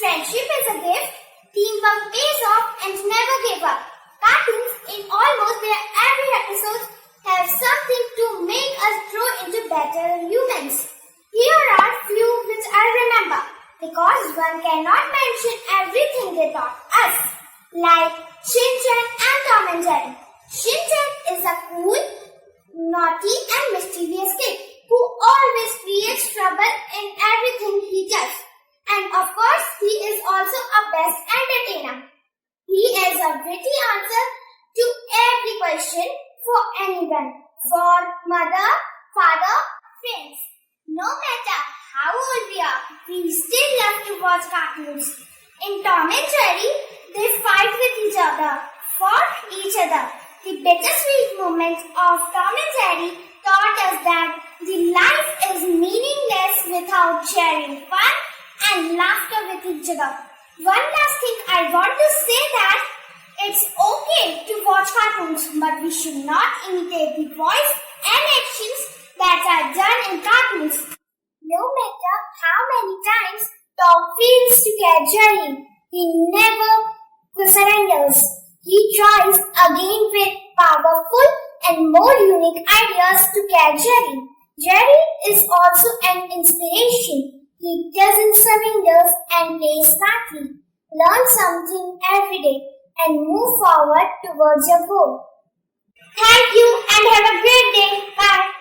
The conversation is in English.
Friendship is a gift, teamwork pays off, and never give up. Cartoons in almost their every episode have something to make us grow into better humans. Here are few which I remember, because one cannot mention everything they taught us, like Shin Chan and Tom and Jerry. Shin Chan is a cool, naughty and mischievous kid who always creates trouble in everything he does. And of course, he is also a best entertainer. He is a witty answer to every question for anyone, for mother, father, friends. No matter how old we are, we still love to watch cartoons. In Tom and Jerry, they fight with each other, for each other. The bittersweet moments of Tom and Jerry taught us that the life is meaningless without sharing fun and laughter with each other. One last thing I want to say that it's okay to watch cartoons, but we should not imitate the voice and actions that are done in cartoons. No matter how many times Tom fails to catch Jerry, he never surrenders. He tries again with powerful and more unique ideas to catch Jerry. Jerry is also an inspiration. He doesn't surrender and plays smartly. Learn something every day and move forward towards your goal. Thank you and have a great day. Bye.